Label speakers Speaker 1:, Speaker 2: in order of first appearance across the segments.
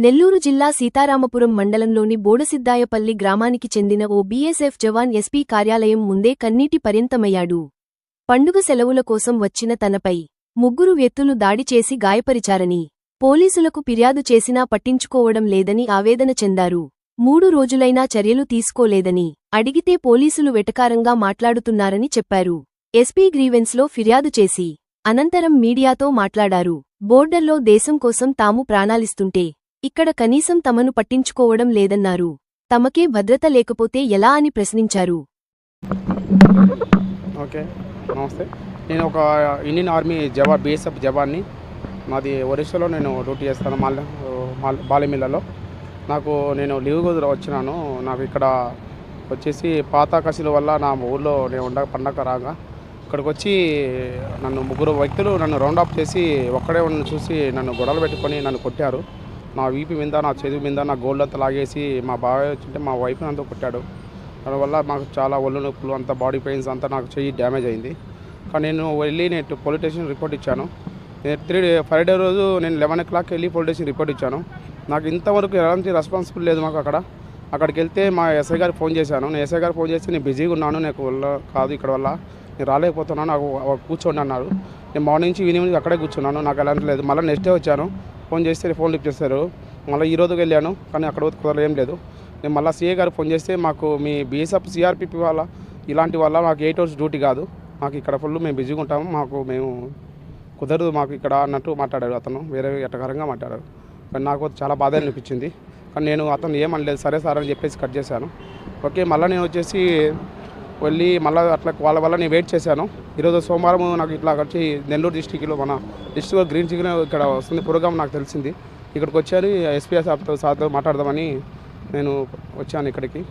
Speaker 1: నెల్లూరు జిల్లా సీతారామపురం మండలంలోని బోడసిద్దాయపల్లి గ్రామానికి చెందిన ఓ బీఎస్ఎఫ్ జవాన్ ఎస్పీ కార్యాలయం ముందే కన్నీటి పర్యంతమయ్యాడు. పండుగ సెలవుల కోసం వచ్చిన తనపై ముగ్గురు వ్యక్తులు దాడి చేసి గాయపరిచారని, పోలీసులకు ఫిర్యాదు చేసినా పట్టించుకోవడం లేదని ఆవేదన చెందారు. 3 రోజులైనా చర్యలు తీసుకోలేదని, అడిగితే పోలీసులు వెటకారంగా మాట్లాడుతున్నారని చెప్పారు. ఎస్పీ గ్రీవెన్స్లో ఫిర్యాదు చేసి అనంతరం మీడియాతో మాట్లాడారు. బోర్డర్లో దేశం కోసం తాము ప్రాణాలిస్తుంటే ఇక్కడ కనీసం తమను పట్టించుకోవడం లేదన్నారు. తమకే భద్రత లేకపోతే ఎలా అని ప్రశ్నించారు.
Speaker 2: ఓకే, నమస్తే. నేను ఒక ఇండియన్ ఆర్మీ బీఎస్ఎఫ్ జవాన్ని. మాది ఒరిస్సాలో నేను డ్యూటీ చేస్తాను, బాలెమిల్లలో. నేను లీవ్ వచ్చినాను. నాకు ఇక్కడ వచ్చేసి పాత కసిల వల్ల నా ఊళ్ళో నేను పండగ రాగా ఇక్కడికి వచ్చి ముగ్గురు వ్యక్తులు నన్ను రౌండ్ అప్ చేసి ఒక్కడే చూసి నన్ను గొడవలు పెట్టుకొని నన్ను కొట్టారు. నా వీపు మీద, నా చేతి మీద నా గోల్డ్ అంతా లాగేసి మా బాబాయ్ వచ్చింటే మా వైఫ్ని అంతా కొట్టాడు. దానివల్ల మాకు చాలా ఒళ్ళు నొప్పులు, అంతా బాడీ పెయిన్స్ అంతా నాకు చెయ్యి డ్యామేజ్ అయింది. కానీ నేను పోలీస్ స్టేషన్ రిపోర్ట్ ఇచ్చాను. ఫ్రైడే రోజు నేను 11 o'clock వెళ్ళి పోలీస్ స్టేషన్ రిపోర్ట్ ఇచ్చాను. నాకు ఇంతవరకు ఎలాంటి రెస్పాన్సిబుల్ లేదు. అక్కడికి వెళ్తే మా ఎస్ఐ గారికి ఫోన్ చేశాను. నేను ఎస్ఐ గారికి ఫోన్ చేసి నేను బిజీగా ఉన్నాను, నాకు కాదు ఇక్కడ వల్ల నేను రాలేకపోతున్నాను, నాకు కూర్చోండి అన్నారు. నేను మార్నింగ్ నుంచి ఈవినింగ్ అక్కడే కూర్చున్నాను. నాకు ఎలాంటి లేదు. మళ్ళీ నెక్స్ట్ డే వచ్చాను, ఫోన్ చేస్తే ఫోన్ లిఫ్ట్ చేస్తారు. మళ్ళీ ఈ రోజుకి వెళ్ళాను, కానీ అక్కడ కుదరలేదు, ఏం లేదు. నేను మళ్ళీ సీఏ గారికి ఫోన్ చేస్తే మాకు మీ బీఎస్ఎఫ్ సిఆర్పిపి వల్ల ఇలాంటి వల్ల మాకు 8 hours డ్యూటీ కాదు, మాకు ఇక్కడ ఫుల్ మేము బిజీగా ఉంటాము, మేము కుదరదు మాకు ఇక్కడ అన్నట్టు మాట్లాడాడు. అతను వేరే ఎటకారంగా మాట్లాడాడు. కానీ నాకు చాలా బాధ అనిపించింది. కానీ నేను అతను ఏమనలేదు, సరే సార్ అని చెప్పేసి కట్ చేశాను. ఓకే, మళ్ళీ నేను వచ్చేసి వెళ్ళి మళ్ళీ అట్లా వాళ్ళ వల్ల నేను వెయిట్ చేశాను. ఈరోజు సోమవారం నాకు ఇట్లా వచ్చి నెల్లూరు డిస్టిక్లో మన డిస్ట్రిక్ట్ గ్రీన్ సిగ్నల్ ఇక్కడ వస్తుంది ప్రోగ్రామ్ నాకు తెలిసింది. ఇక్కడికి వచ్చారు, ఎస్పీ సార్తో మాట్లాడదామని నేను వచ్చాను ఇక్కడికి.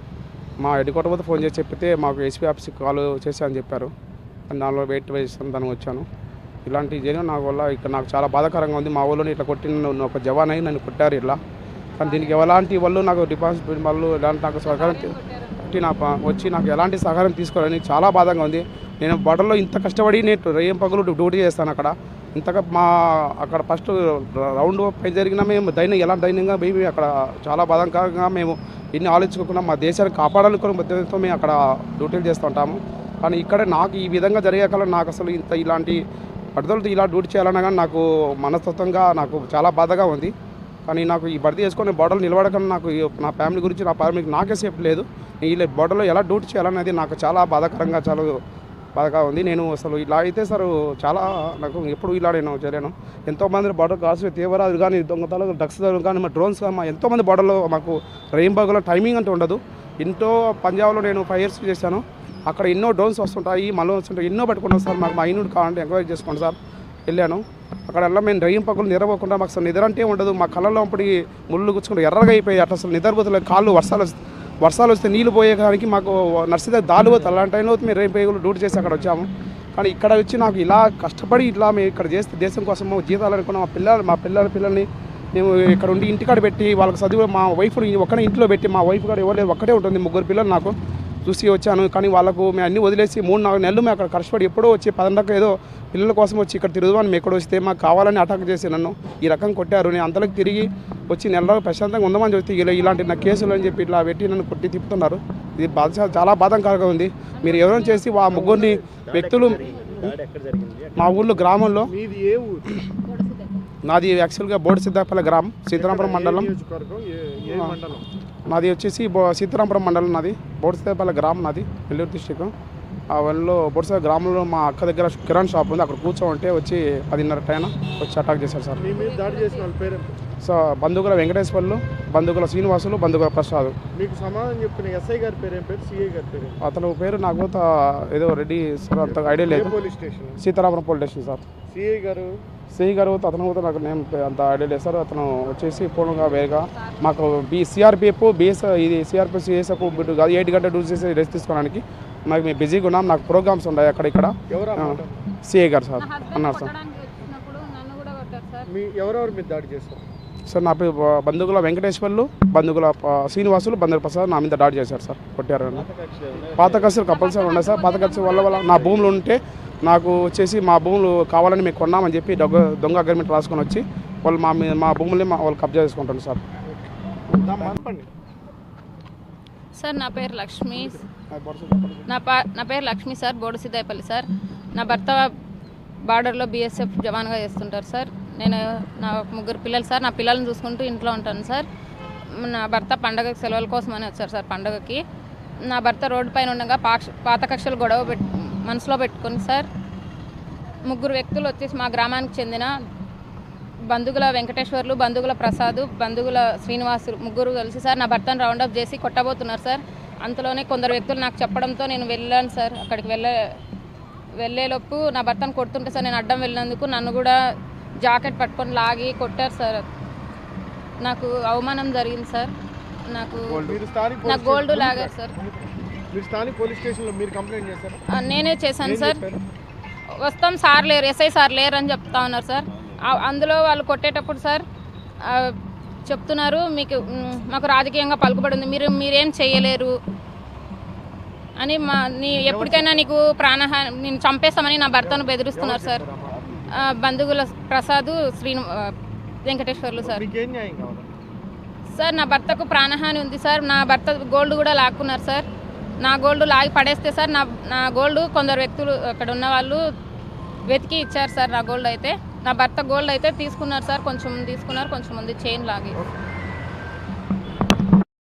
Speaker 2: మా హెడ్ క్వార్టర్ పోతే ఫోన్ చేసి చెప్పితే మాకు ఎస్పీ ఆఫీస్కి కాల్ చేశాను చెప్పారు. దానిలో వెయిట్ చేస్తాను, దానికి వచ్చాను. ఇలాంటి జరిగిన నాకు వల్ల ఇక్కడ నాకు చాలా బాధాకరంగా ఉంది. మా ఊళ్ళోని ఇట్లా కొట్టిన ఒక జవాన్ అయి నన్ను కొట్టారు ఇట్లా. కానీ దీనికి ఎలాంటి వాళ్ళు నాకు డిపాజిట్ వాళ్ళు ఎలాంటి నాకు సహకారం వచ్చి నాకు ఎలాంటి సహకారం తీసుకోవాలని చాలా బాధగా ఉంది. నేను బోర్డర్లో ఇంత కష్టపడి నేను రేయం పగులు డ్యూటీ చేస్తాను అక్కడ. ఇంతగా అక్కడ ఫస్ట్ రౌండ్ పై జరిగినా మేము ధైర్యంగా మేము అక్కడ చాలా బాధాకరంగా మేము ఇన్ని ఆలోచించుకోకుండా మా దేశాన్ని కాపాడాలనుకున్న ఉద్దేశంతో మేము అక్కడ డ్యూటీలు చేస్తూ ఉంటాము. కానీ ఇక్కడ నాకు ఈ విధంగా జరిగే నాకు అసలు ఇలాంటి పట్టుదలతో ఇలా డ్యూటీ చేయాలన్నా కానీ నాకు మనస్తత్వంగా నాకు చాలా బాధగా ఉంది. కానీ నాకు ఈ భర్తీ చేసుకొని బోర్డర్లో నిలబడకుండా నాకు నా ఫ్యామిలీ గురించి నా ఫ్యామిలీకి నాకే సేఫ్ లేదు. ఈ బోర్డర్లో ఎలా డ్యూటీ చేయాలనేది నాకు చాలా బాధాకరంగా చాలా బాధగా ఉంది. నేను అసలు ఇలా అయితే సార్ చాలా నాకు ఎప్పుడు ఇలా నేను చేయలేను. ఎంతోమంది బోర్డర్ కాల్సి తీవ్రవాదులు కానీ దొంగతనాలు డ్రగ్స్ కానీ మా డ్రోన్స్ కానీ ఎంతోమంది బోర్డర్లో మాకు రెయిన్బోలో టైమింగ్ అంటూ ఉండదు. పంజాబ్లో నేను 5 years చేశాను. అక్కడ ఎన్నో డ్రోన్స్ వస్తుంటాయి, మళ్ళీ వస్తుంటాయి, ఎన్నో పెట్టుకుంటాం సార్. మాకు మా ఇన్నుడు కావాలంటే ఎంక్వైరీ చేసుకోండి సార్. వెళ్ళాను అక్కడ మేము రైన్ పక్కలు నిద్రపోకుండా మాకు అసలు నిద్ర అంటే ఉండదు. మా కళ్ళలో అప్పటి ముళ్ళు గుచ్చుకుంటే ఎర్రగా అయిపోయి అట్లా అసలు నిద్రపోతలేదు. కాళ్ళు వర్షాలు వస్తే నీళ్ళు పోయేదానికి మాకు నర్సరీ దాలు పోతే అలాంటి టైంలో మేము రైన్ పైగులు డ్యూటీ చేసి అక్కడ వచ్చాము. కానీ ఇక్కడ వచ్చి నాకు ఇలా కష్టపడి ఇట్లా మేము ఇక్కడ చేస్తే దేశం కోసం జీతాలు అనుకున్న మా పిల్లల్ని మేము ఇక్కడ ఉండి ఇంటికాడ పెట్టి వాళ్ళకి చదివి మా వైఫ్ ఒక్కడే ఇంట్లో పెట్టి మా వైఫ్ కూడా ఎవరు లేదు, ఒక్కటే ఉంటుంది, 3 పిల్లలు నాకు చూసి వచ్చాను. కానీ వాళ్ళకు మేము అన్నీ వదిలేసి 3-4 నెలలు మేము అక్కడ కష్టపడి ఎప్పుడో వచ్చి 10 ఏదో పిల్లల కోసం వచ్చి ఇక్కడ తిరుగుదామని మేము ఎక్కడ వస్తే మాకు కావాలని అటాక్ చేసి నన్ను ఈ రకం కొట్టారు. నేను అంతలోకి తిరిగి వచ్చి నెలలో ప్రశాంతంగా ఉందామని చూస్తే ఇలాంటి నా కేసులు అని చెప్పి ఇట్లా పెట్టి నన్ను కొట్టి తిప్పుతున్నారు. ఇది చాలా బాధాకరంగా ఉంది. మీరు ఎవరైనా చేసి ఆ ముగ్గురిని వ్యక్తులు మా ఊళ్ళో గ్రామంలో నాది యాక్చువల్గా బోడసిద్దాయపల్లి గ్రామం, సీతారామపురం మండలం. నాది వచ్చేసి సీతారామపురం మండలం, నాది బోడసిద్దాయపల్లి గ్రామం, నాది నెల్లూరు డిస్టిక్. ఆ వల్ల బోడసిద్దాయ గ్రామంలో మా అక్క దగ్గర కిరాణ్ షాప్ ఉంది, అక్కడ కూర్చోంటే వచ్చి 10:30 టైం వచ్చి అటాక్ చేశారు సార్. సో బంధువుల వెంకటేశ్వర్లు, బంధువుల శ్రీనివాసులు, బంధువుల ప్రసాద్.
Speaker 3: మీకు సమాధానం చెప్పిన ఎస్ఐ గారి పేరు ఏం పేరు, సిఐ గారి పేరు?
Speaker 2: అతను పేరు నాకు ఏదో రెడ్డి సార్, అంత ఐడియా లేదు.
Speaker 3: Police station?
Speaker 2: Sitaramapuram police station sir.
Speaker 3: CI గారు
Speaker 2: అతను నాకు నేమ్ అంత ఐడియా లేదు సార్. అతను వచ్చేసి పూర్ణంగా వేరుగా మాకు సిఆర్పిఎఫ్ బిఎస్ ఇది సిఆర్పిఎఫ్ సిఎస్ఎఫ్ కాదు 8 గంటల డ్యూటీ చేసి రెస్ట్ తీసుకోవడానికి మాకు మేము బిజీగా ఉన్నాం. నాకు ప్రోగ్రామ్స్ ఉన్నాయి అక్కడ ఇక్కడ. సిఐ గారు సార్ అన్నారు సార్.
Speaker 3: ఎవరెవరు మీరు దాడి చేస్తారు?
Speaker 2: సార్ నా పేరు బంధువుల వెంకటేశ్వర్లు, బంధువుల శ్రీనివాసులు, బంధువుల ప్రసాద్ నా మీద దాడి చేశారు సార్, కొట్టారు. పాత కక్షలు కంపల్సరీ ఉన్నాయి సార్. పాత కక్ష వల్ల నా భూములు ఉంటే నాకు వచ్చేసి మా భూములు కావాలని మీకు కొన్నామని చెప్పి దొంగ అగ్రిమెంట్ రాసుకొని వచ్చి వాళ్ళు మా భూముల్ని వాళ్ళు కబ్జా చేసుకుంటారు సార్.
Speaker 4: సార్ నా పేరు లక్ష్మి. నా పేరు లక్ష్మి సార్, బోడుసిద్దాయపల్లి సార్. నా భర్త బార్డర్లో బీఎస్ఎఫ్ జవాన్గా చేస్తుంటారు సార్. నా 3 పిల్లలు సార్. నా పిల్లల్ని చూసుకుంటూ ఇంట్లో ఉంటాను సార్. నా భర్త పండగకి సెలవుల కోసమని వచ్చారు సార్. పండగకి నా భర్త రోడ్డు పైన ఉండగా పాత కక్షలు గొడవ మనసులో పెట్టుకొని సార్ 3 వ్యక్తులు వచ్చేసి మా గ్రామానికి చెందిన బంధువుల వెంకటేశ్వర్లు, బంధువుల ప్రసాద్, బంధువుల శ్రీనివాసులు 3 కలిసి సార్ నా భర్తను రౌండప్ చేసి కొట్టబోతున్నారు సార్. అంతలోనే కొందరు వ్యక్తులు నాకు చెప్పడంతో నేను వెళ్ళాను సార్. అక్కడికి వెళ్ళేలోపు నా భర్తను కొడుతుంటే సార్ నేను అడ్డం వెళ్ళినందుకు నన్ను కూడా జాకెట్ పట్టుకొని లాగి కొట్టారు సార్. నాకు అవమానం జరిగింది సార్. నాకు గోల్డ్ లాగారు సార్. నేనే చేశాను సార్. వస్తాం సార్ లేరు, ఎస్ఐ సార్ లేరు అని చెప్తా ఉన్నారు సార్. అందులో వాళ్ళు కొట్టేటప్పుడు సార్ చెప్తున్నారు మాకు రాజకీయంగా పలుకుబడి ఉంది, మీరేం చేయలేరు అని ఎప్పటికైనా నీకు ప్రాణహాని నేను చంపేస్తామని నా భర్తను బెదిరిస్తున్నారు సార్. బంధువుల ప్రసాద్, వెంకటేశ్వర్లు సార్. సార్ నా భర్తకు ప్రాణహాని ఉంది సార్. నా భర్త గోల్డ్ కూడా లాక్కున్నారు సార్. నా గోల్డ్ లాగి పడేస్తే సార్ నా గోల్డ్ కొందరు వ్యక్తులు అక్కడ ఉన్న వాళ్ళు వెతికి ఇచ్చారు సార్. నా గోల్డ్ అయితే నా భర్త గోల్డ్ అయితే తీసుకున్నారు సార్. కొంచెం తీసుకున్నారు, కొంచెం ఉంది చైన్ లాగి.